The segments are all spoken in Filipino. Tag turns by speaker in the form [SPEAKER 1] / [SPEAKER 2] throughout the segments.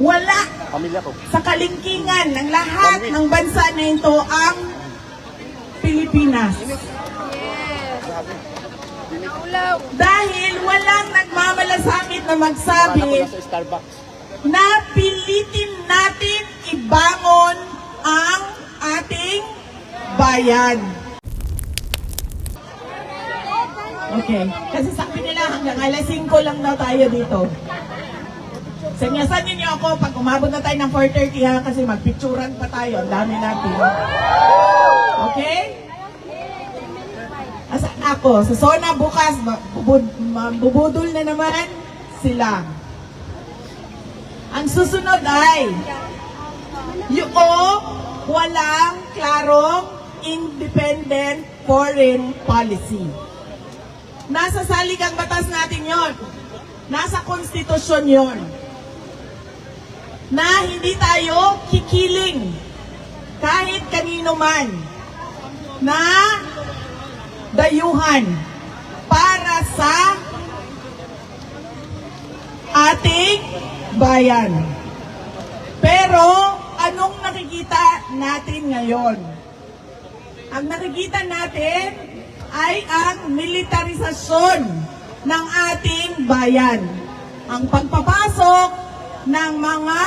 [SPEAKER 1] Wala sa kalingkingan ng lahat ng bansa na ito ang Pilipinas. Dahil walang nagmamalasakit na magsabi na pilitin natin ibangon ang ating bayan. Okay. Kasi sabi nila hanggang alas 5 lang daw tayo dito. Sanyasan niyo ako pag umabot na tayo ng 4:30 ha, kasi magpicturan pa tayo. Ang dami natin. Okay? Asa ako, sa Sona bukas, bubudol na naman sila. Ang susunod ay yung walang klarong independent foreign policy. Nasa saligang batas natin yon. Nasa konstitusyon yon. Na hindi tayo kikiling kahit kanino man na dayuhan para sa ating bayan. Pero anong nakikita natin ngayon? Ang nakikita natin ay ang militarisasyon ng ating bayan. Ang pagpapasok ng mga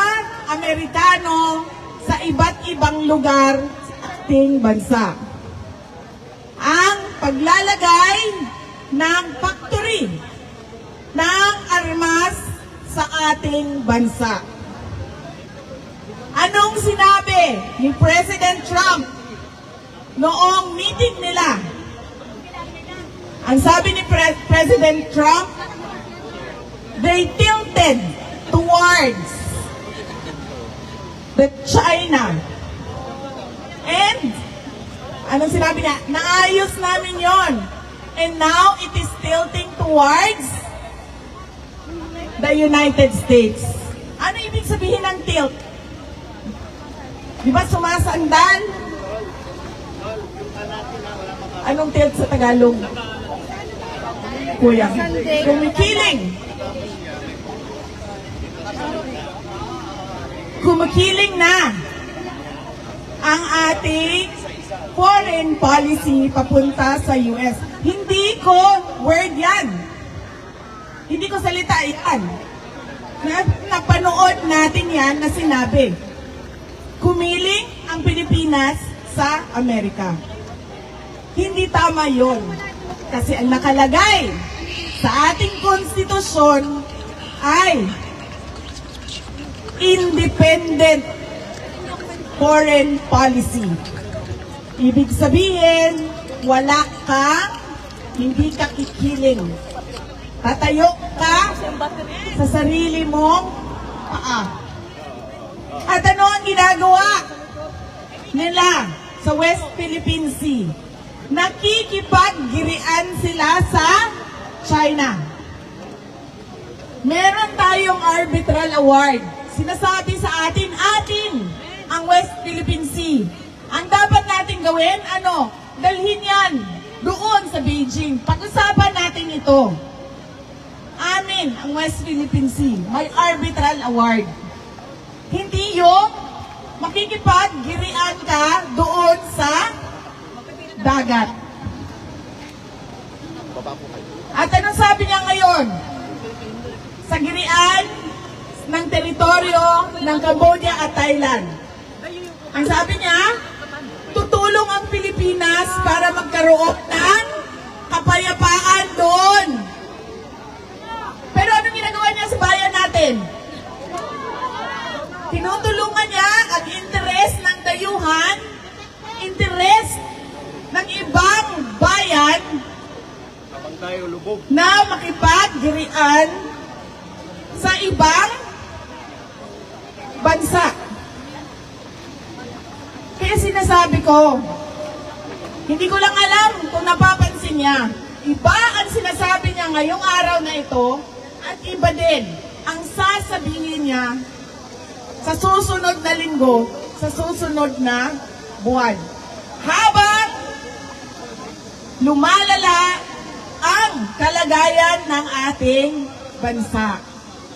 [SPEAKER 1] Amerikano sa iba't ibang lugar sa ating bansa. Ang paglalagay ng factory ng armas sa ating bansa. Anong sinabi ni President Trump noong meeting nila? Ang sabi ni President Trump, they tilted towards the China. And, anong sinabi niya? Naayos namin yon. And now, it is tilting towards the United States. Ano ibig sabihin ng tilt? Di ba sumasandal? Anong tilt sa Tagalog? Kuya. Kumikiling. Kumikiling na ang ating foreign policy papunta sa US. Hindi ko word yan. Hindi ko salita yan. Napanood natin yan na sinabi. Kumiling ang Pilipinas sa Amerika. Hindi tama yon. Kasi ang nakalagay sa ating konstitusyon ay independent foreign policy. Ibig sabihin, wala kang, hindi ka kikiling. Tatayo ka sa sarili mong paa. At ano ang ginagawa nila sa West Philippine Sea? Nakikipaggirian sila sa China. Meron tayong arbitral award. Sinasabi sa atin ang West Philippine Sea. Ang dapat natin gawin, dalhin yan doon sa Beijing. Pag-usapan natin ito. Amin ang West Philippine Sea. May arbitral award. Hindi yung makikipaggirian ka doon sa dagat. At anong sabi niya ngayon? Sa girian ng teritoryo ng Cambodia at Thailand. Ang sabi niya, tutulong ang Pilipinas para magkaroon ng kapayapaan doon. Pero anong ginagawa niya sa bayan natin? Tinutulungan niya ang interes ng dayuhan, interes ng ibang bayan na makipaggirian sa ibang bansa. Kaya sinasabi ko, hindi ko lang alam kung napapansin niya. Iba ang sinasabi niya ngayong araw na ito at iba din ang sasabihin niya sa susunod na linggo, sa susunod na buwan. Habang lumalala ang kalagayan ng ating bansa.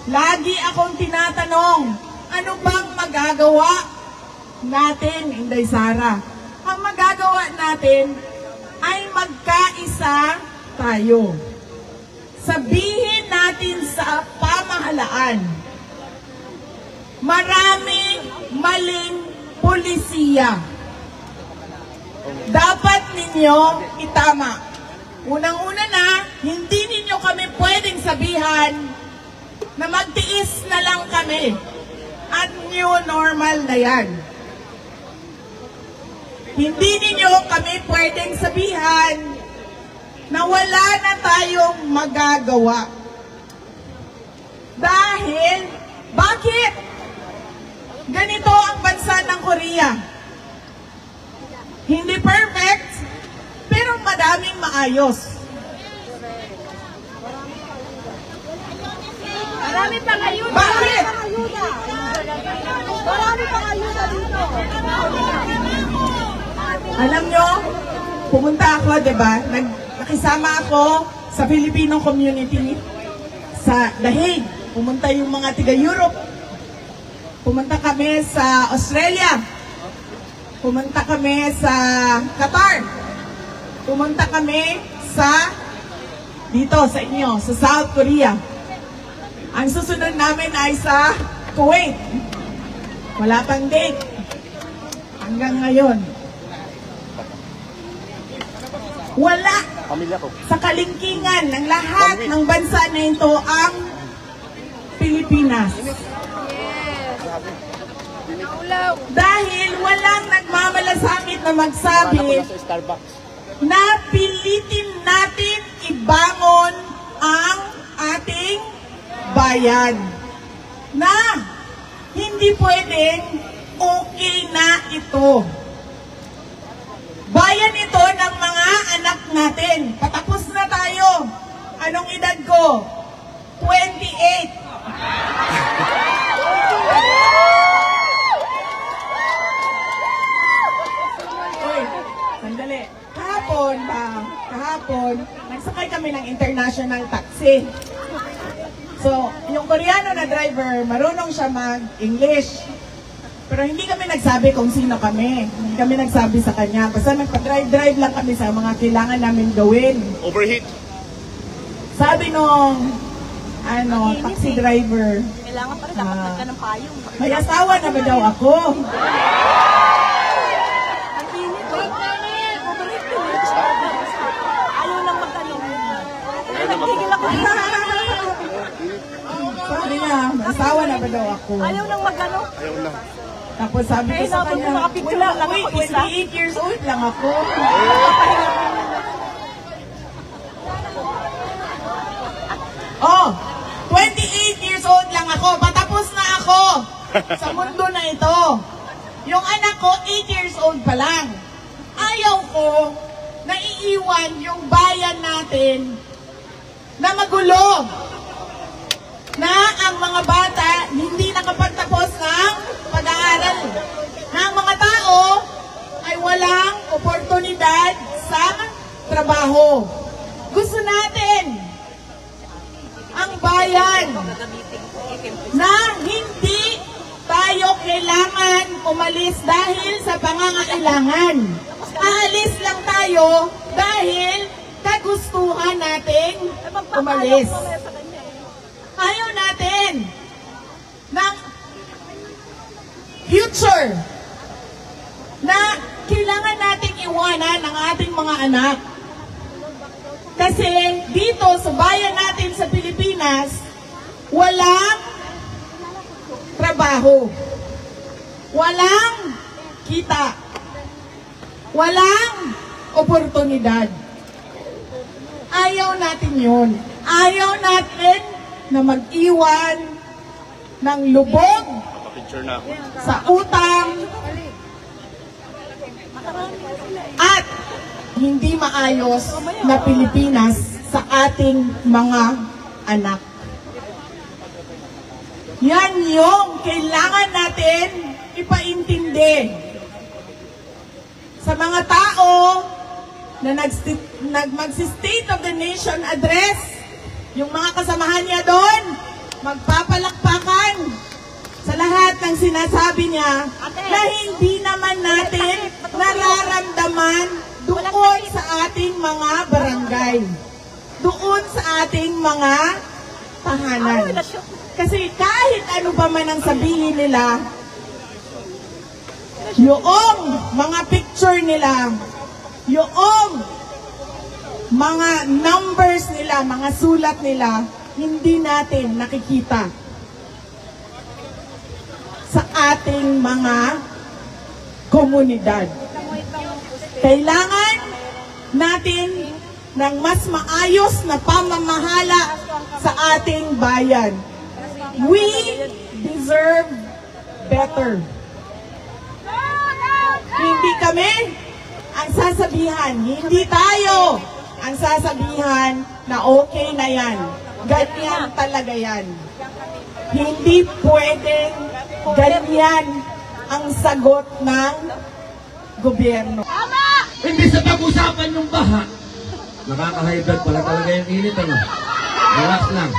[SPEAKER 1] Lagi akong tinatanong, Ano bang magagawa natin, Inday Sara? Ang magagawa natin ay magkaisa tayo. Sabihin natin sa pamahalaan, maraming maling pulisiya. Dapat ninyo itama. Unang-una na, hindi ninyo kami pwedeng sabihan na magtiis na lang kami. At new normal na yan. Hindi ninyo kami pwedeng sabihan na wala na tayong magagawa. Dahil, bakit? Ganito ang bansa ng Korea. Hindi perfect, pero madaming maayos.
[SPEAKER 2] Marami pang ayuda.
[SPEAKER 1] Bakit?
[SPEAKER 2] Marami pang ayuda dito.
[SPEAKER 1] Alam nyo, pumunta ako, di ba? Nakisama ako sa Filipino community sa The Hague. Pumunta yung mga tiga-Europe. Pumunta kami sa Australia. Pumunta kami sa Qatar. Pumunta kami sa dito sa inyo, sa South Korea. Ang susunod namin ay sa Kuwait. Wala pang date. Hanggang ngayon. Wala
[SPEAKER 3] Pamilya ko.
[SPEAKER 1] sa kalingkingan ng lahat ng bansa na ito ang Pilipinas.
[SPEAKER 2] Naulaw.
[SPEAKER 1] Dahil walang nagmamalasakit na magsabi
[SPEAKER 3] Ako na sa Starbucks.
[SPEAKER 1] na pilitin natin ibangon ang ating bayan. Na hindi pwedeng okay na ito. Bayan ito ng mga anak natin. Patapos na tayo. Anong edad ko? 28. Uy, sandali. Kahapon, nagsakay kami ng international taxi. So, yung Koreano na driver, marunong siya mag-English. Pero hindi kami nagsabi kung sino kami. Hindi kami nagsabi sa kanya. Basta nagpa-drive-drive lang kami sa mga kailangan namin gawin.
[SPEAKER 3] Overheat.
[SPEAKER 1] Sabi nung, taxi driver,
[SPEAKER 2] Kailangan pa rin dapat ka ng payong.
[SPEAKER 1] may asawa na ba daw ako?
[SPEAKER 2] Ang init. Bumalik ko. Ayaw lang magtanong. Nagtigil ako.
[SPEAKER 1] Sabi niya, may asawa na ba daw ako?
[SPEAKER 2] Ayaw lang magano.
[SPEAKER 3] Ayaw lang.
[SPEAKER 1] Tapos sabi ko
[SPEAKER 2] Eh,
[SPEAKER 1] sa
[SPEAKER 2] dapat
[SPEAKER 1] kanya,
[SPEAKER 2] makapicture
[SPEAKER 1] wala,
[SPEAKER 2] lang
[SPEAKER 1] wait,
[SPEAKER 2] ako isa."
[SPEAKER 1] 28 years old lang ako. Oh, 28 years old lang ako. Patapos na ako sa mundo na ito. Yung anak ko, 8 years old pa lang. Ayaw ko na iiwan yung bayan natin na magulo. Na ang mga bata hindi nakapagtapos ng pag-aaral. Na ang mga tao ay walang oportunidad sa trabaho. Gusto natin ang bayan na hindi tayo kailangan umalis dahil sa pangangailangan. Aalis lang tayo dahil kagustuhan nating umalis. Ayaw natin ng future na kailangan nating iwanan ang ating mga anak. Kasi dito sa bayan natin sa Pilipinas, walang trabaho, walang kita, walang oportunidad. Ayaw natin yun. Ayaw natin na mag-iwan ng lubog
[SPEAKER 3] Picture na ako.
[SPEAKER 1] sa utang at hindi maayos na Pilipinas sa ating mga anak. Yan yung kailangan natin ipaintindi sa mga tao na mag-State of the Nation address. Yung mga kasamahan niya doon, magpapalakpakan sa lahat ang sinasabi niya na hindi naman natin nararamdaman doon sa ating mga barangay. Doon sa ating mga tahanan. Kasi kahit ano pa man ang sabihin nila, yung mga picture nila, yung mga numbers nila, mga sulat nila, hindi natin nakikita sa ating mga komunidad. Kailangan natin ng mas maayos na pamamahala sa ating bayan. We deserve better. Hindi kami ang sasabihan, hindi tayo ang sasabihan na okay na yan. Ganyan talaga yan. Hindi pwedeng ganyan ang sagot ng gobyerno.
[SPEAKER 4] Hindi sa pag-usapan ng baha. Nakaka-high blood pala talaga yung init, ano? Relax lang.